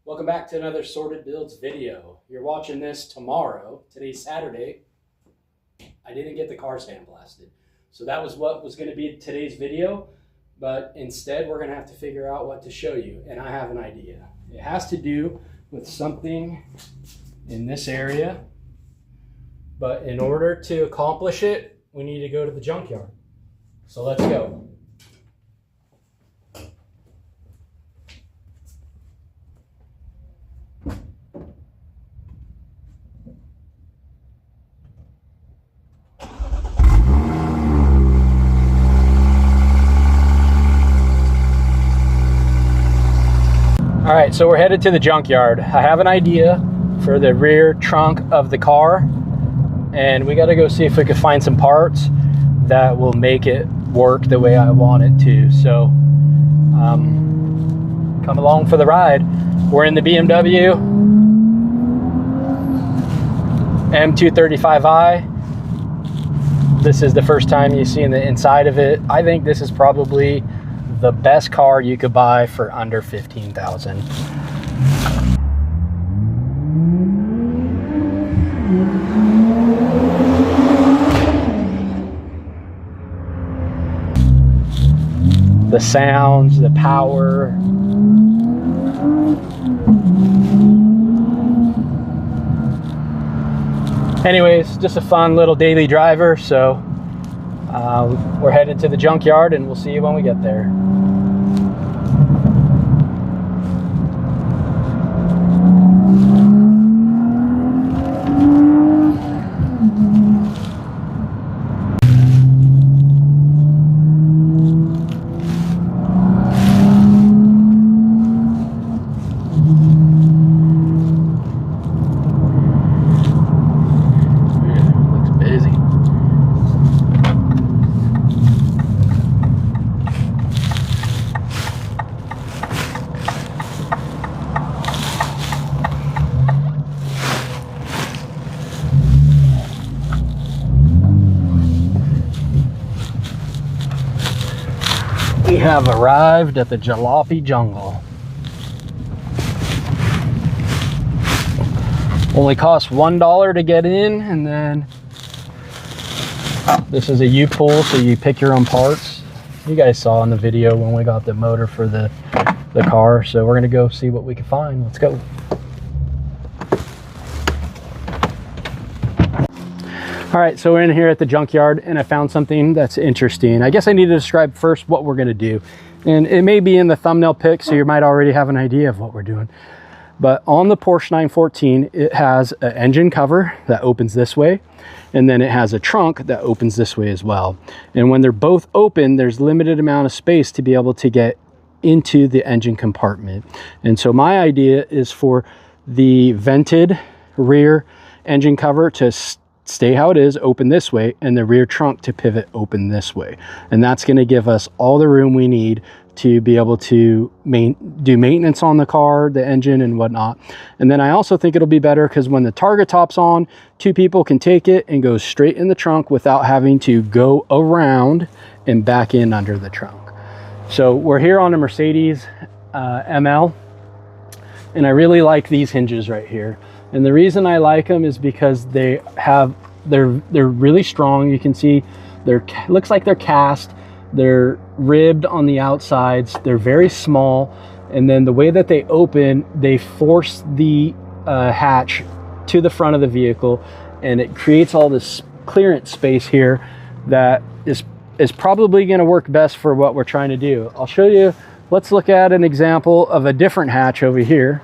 Welcome back to another Sorted Builds video. You're watching this tomorrow. Today's Saturday. I didn't get the car sandblasted. So that was what was going to be today's video. But instead, we're going to have to figure out what to show you. And I have an idea. It has to do with something in this area. But in order to accomplish it, we need to go to the junkyard. So let's go. All right, so we're headed to the junkyard. I have an idea for the rear trunk of the car, and we got to go see if we can find some parts that will make it work the way I want it to. So come along for the ride. We're in the BMW M235i. This is the first time you've seen the inside of it. I think this is probably the best car you could buy for under $15,000. The sounds, the power. Anyways, just a fun little daily driver, so we're headed to the junkyard and we'll see you when we get there. We have arrived at the jalopy jungle. Only costs $1 to get in, and then this is a U-pull, so you pick your own parts. You guys saw in the video when we got the motor for the car, so we're gonna go see what we can find. Let's go. All right, so we're in here at the junkyard and I found something that's interesting. I guess I need to describe first what we're gonna do. And it may be in the thumbnail pic, so you might already have an idea of what we're doing. But on the Porsche 914, it has an engine cover that opens this way, and then it has a trunk that opens this way as well. And when they're both open, there's limited amount of space to be able to get into the engine compartment. And so my idea is for the vented rear engine cover to stay how it is, open this way, and the rear trunk to pivot open this way. And that's going to give us all the room we need to be able to do maintenance on the car, the engine and whatnot. And then I also think it'll be better because when the targa top's on, two people can take it and go straight in the trunk without having to go around and back in under the trunk. So we're here on a Mercedes ML, and I really like these hinges right here. And the reason I like them is because they're really strong. You can see looks like they're cast. They're ribbed on the outsides. They're very small. And then the way that they open, they force the hatch to the front of the vehicle, and it creates all this clearance space here that is probably going to work best for what we're trying to do. I'll show you. Let's look at an example of a different hatch over here.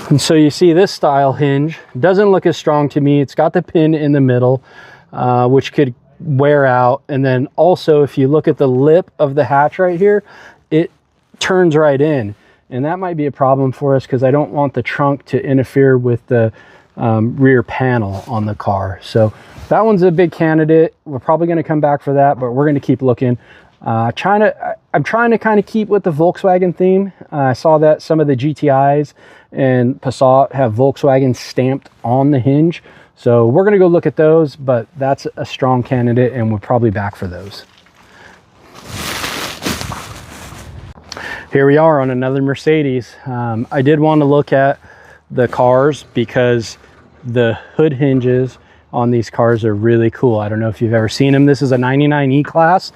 And so you see this style hinge doesn't look as strong to me. It's got the pin in the middle, which could wear out. And then also, if you look at the lip of the hatch right here, it turns right in. And that might be a problem for us because I don't want the trunk to interfere with the rear panel on the car. So that one's a big candidate. We're probably going to come back for that, but we're going to keep looking. I'm trying to kind of keep with the Volkswagen theme. I saw that some of the GTIs and Passat have Volkswagen stamped on the hinge. So we're going to go look at those, but that's a strong candidate and we're probably back for those. here we are on another Mercedes. I did want to look at the cars because the hood hinges on these cars are really cool. I don't know if you've ever seen them. This is a 99 E-Class,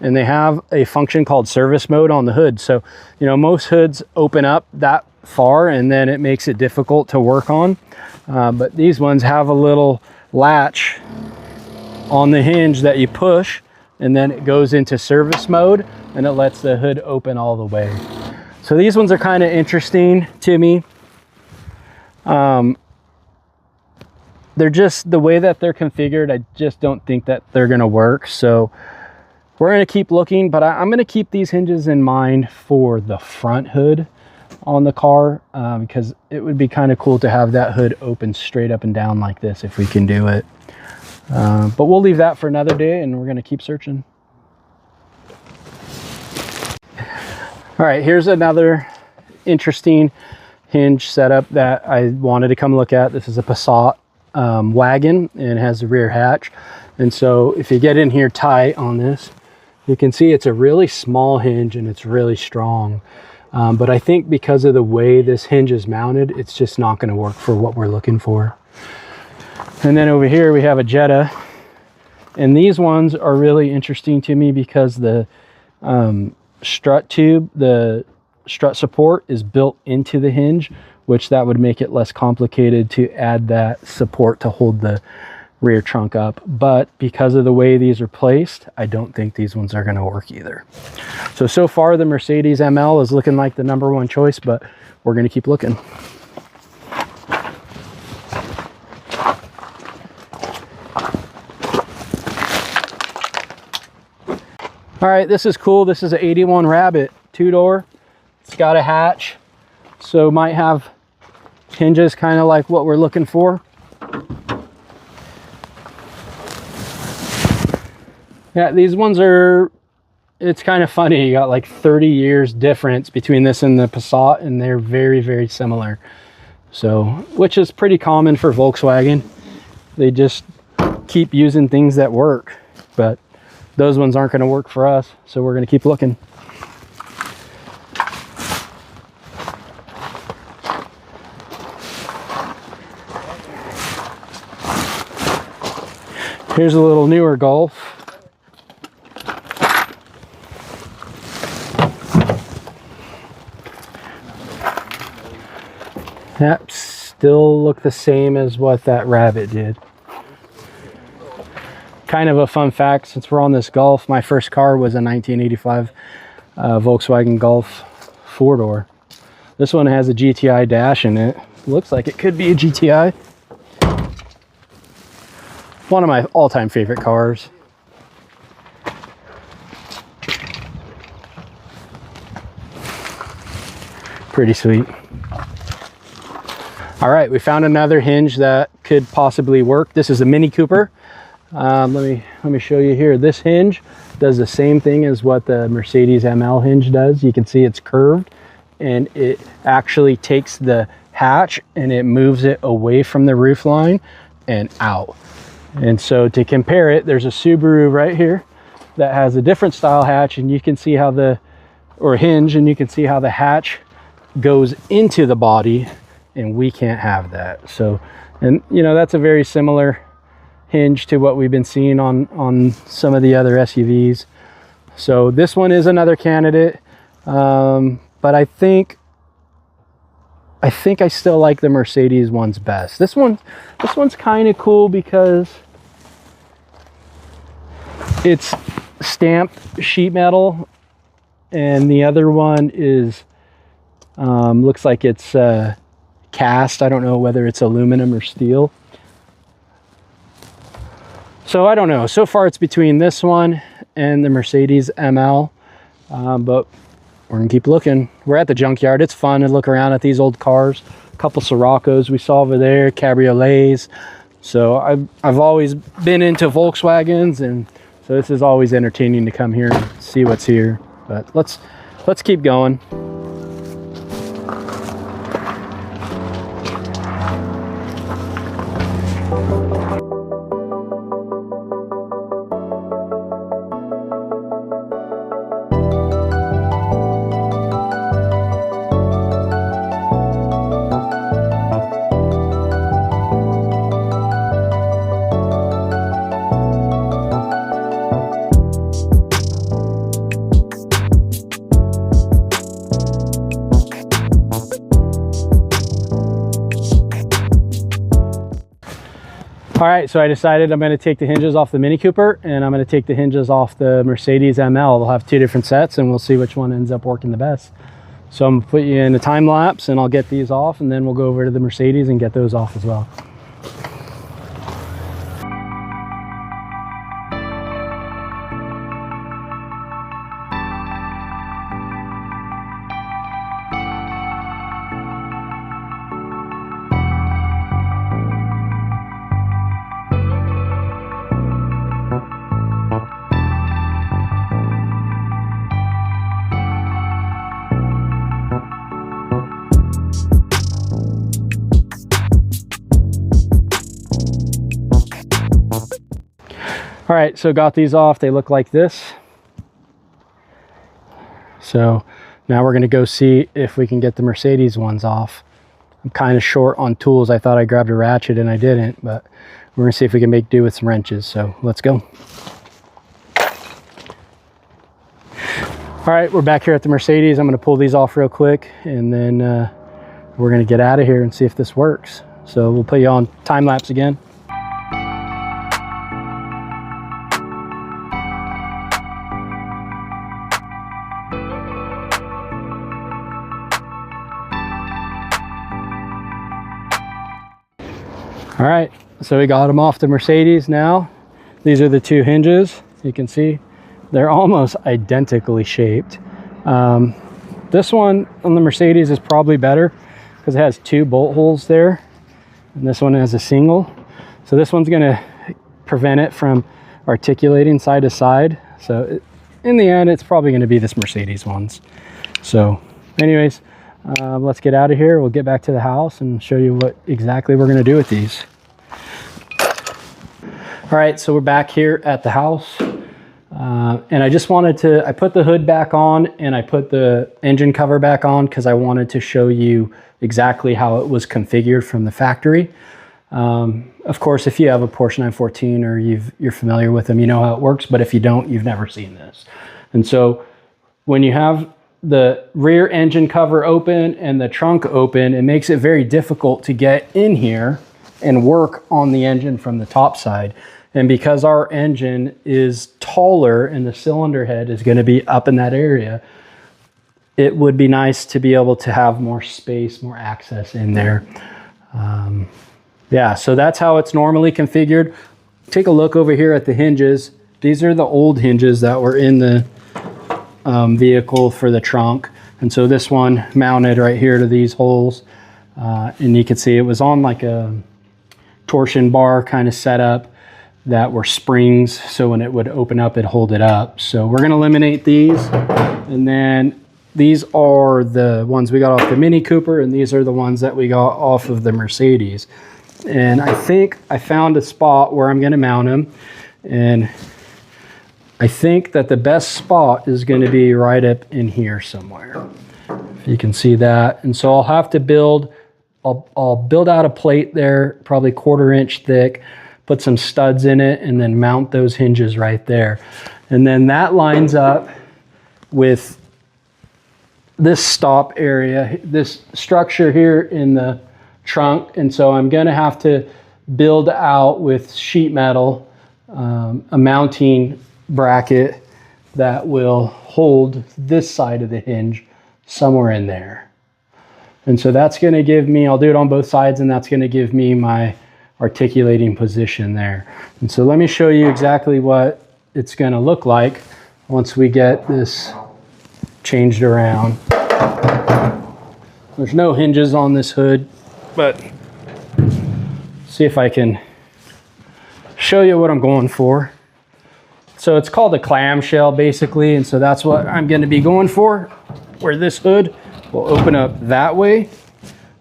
and they have a function called service mode on the hood. So, you know, most hoods open up that far and then it makes it difficult to work on. But these ones have a little latch on the hinge that you push, and then it goes into service mode and it lets the hood open all the way. So these ones are kind of interesting to me. They're just the way that they're configured. I just don't think that they're going to work. So we're going to keep looking, but I'm going to keep these hinges in mind for the front hood on the car, because it would be kind of cool to have that hood open straight up and down like this if we can do it. But we'll leave that for another day, and we're going to keep searching. All right, here's another interesting hinge setup that I wanted to come look at. This is a Passat wagon, and it has a rear hatch. And so if you get in here tight on this, you can see it's a really small hinge and it's really strong. But I think because of the way this hinge is mounted, it's just not going to work for what we're looking for. And then over here we have a Jetta, and these ones are really interesting to me because the strut tube, the strut support is built into the hinge, which that would make it less complicated to add that support to hold the rear trunk up. But because of the way these are placed, I don't think these ones are going to work either. So far the Mercedes ML is looking like the #1 choice, but we're going to keep looking. All right, this is cool. This is an 81 Rabbit 2-door. It's got a hatch, so might have hinges kind of like what we're looking for. Yeah, these ones are, it's kind of funny. You got like 30 years difference between this and the Passat, and they're very, very similar. So, which is pretty common for Volkswagen. They just keep using things that work, but those ones aren't going to work for us, so we're going to keep looking. Here's a little newer Golf. Yep, still look the same as what that Rabbit did. Kind of a fun fact, since we're on this Golf, my first car was a 1985 Volkswagen Golf 4-door. This one has a GTI dash in it. Looks like it could be a GTI. One of my all-time favorite cars. Pretty sweet. All right, we found another hinge that could possibly work. This is a Mini Cooper. Let me show you here. This hinge does the same thing as what the Mercedes ML hinge does. You can see it's curved, and it actually takes the hatch and it moves it away from the roof line and out. And so to compare it, there's a Subaru right here that has a different style hatch, and you can see how hinge, and you can see how the hatch goes into the body, and we can't have that. So, and you know, that's a very similar hinge to what we've been seeing on some of the other SUVs. So this one is another candidate, but I think I still like the Mercedes ones best. This one's kind of cool because it's stamped sheet metal, and the other one is looks like it's cast. I don't know whether it's aluminum or steel. So I don't know. So far it's between this one and the Mercedes ML, but we're gonna keep looking. We're at the junkyard. It's fun to look around at these old cars. A couple Siroccos we saw over there, cabriolets. So I've always been into Volkswagens, and so this is always entertaining to come here and see what's here. But let's keep going. All right, so I decided I'm going to take the hinges off the Mini Cooper and I'm going to take the hinges off the Mercedes ML. They'll have two different sets and we'll see which one ends up working the best. So I'm going to put you in a time lapse and I'll get these off and then we'll go over to the Mercedes and get those off as well. All right, so got these off. They look like this. So now we're gonna go see if we can get the Mercedes ones off. I'm kind of short on tools. I thought I grabbed a ratchet and I didn't, but we're gonna see if we can make do with some wrenches. So let's go. All right, we're back here at the Mercedes. I'm gonna pull these off real quick and then we're gonna get out of here and see if this works. So we'll put you on time lapse again. All right, so we got them off the Mercedes now. These are the two hinges. You can see they're almost identically shaped. This one on the Mercedes is probably better because it has two bolt holes there. And this one has a single. So this one's gonna prevent it from articulating side to side. So in the end, it's probably gonna be this Mercedes ones. So anyways, let's get out of here. We'll get back to the house and show you what exactly we're gonna do with these. All right, so we're back here at the house. And I just wanted to, I put the hood back on and I put the engine cover back on because I wanted to show you exactly how it was configured from the factory. Of course, if you have a Porsche 914 or you're familiar with them, you know how it works, but if you don't, you've never seen this. And so when you have the rear engine cover open and the trunk open, it makes it very difficult to get in here and work on the engine from the top side. And because our engine is taller and the cylinder head is going to be up in that area, it would be nice to be able to have more space, more access in there. Yeah, so that's how it's normally configured. Take a look over here at the hinges. These are the old hinges that were in the vehicle for the trunk. And so this one mounted right here to these holes. And you can see it was on like a torsion bar kind of setup that were springs, so when it would open up, it'd hold it up. So we're gonna eliminate these. And then these are the ones we got off the Mini Cooper, and these are the ones that we got off of the Mercedes. And I think I found a spot where I'm gonna mount them. And I think that the best spot is gonna be right up in here somewhere. If you can see that. And so I'll have to build, I'll build out a plate there, probably 1/4 inch thick, put some studs in it, and then mount those hinges right there. And then that lines up with this stop area, this structure here in the trunk. And so I'm gonna have to build out with sheet metal a mounting bracket that will hold this side of the hinge somewhere in there. And so that's gonna give me, I'll do it on both sides, and that's gonna give me my articulating position there. And so let me show you exactly what it's going to look like once we get this changed around. There's no hinges on this hood, but see if I can show you what I'm going for. So it's called a clamshell basically, and so that's what I'm going to be going for, where this hood will open up that way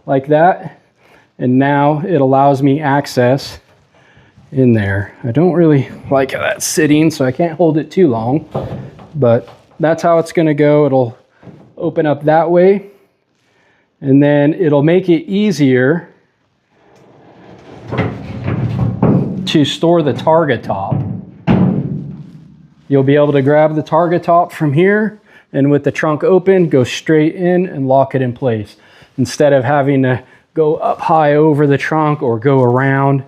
like that. And now it allows me access in there. I don't really like how that's sitting, so I can't hold it too long, but that's how it's gonna go. It'll open up that way, and then it'll make it easier to store the targa top. You'll be able to grab the targa top from here, and with the trunk open, go straight in and lock it in place, instead of having to go up high over the trunk or go around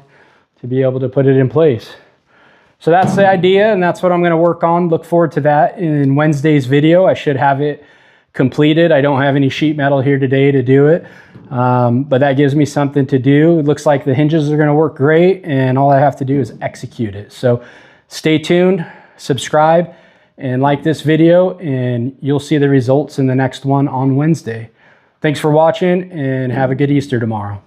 to be able to put it in place. So that's the idea, and that's what I'm going to work on. Look forward to that in Wednesday's video. I should have it completed. I don't have any sheet metal here today to do it, but that gives me something to do. It looks like the hinges are going to work great, and all I have to do is execute it. So stay tuned, subscribe, and like this video, and you'll see the results in the next one on Wednesday. Thanks for watching, and have a good Easter tomorrow.